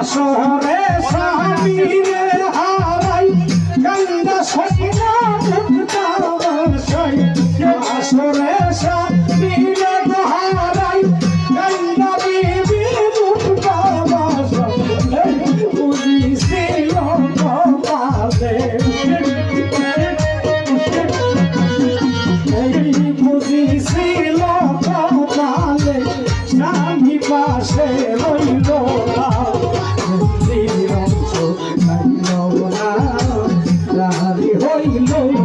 শহরে স্বামীরে হারাই গঙ্গা সখিনা শহরে স্বামীরে হারাই গঙ্গা বিবি বুঝিছিল কপালে বুঝিছিল কপালে স্বামী পাশে রইল হইল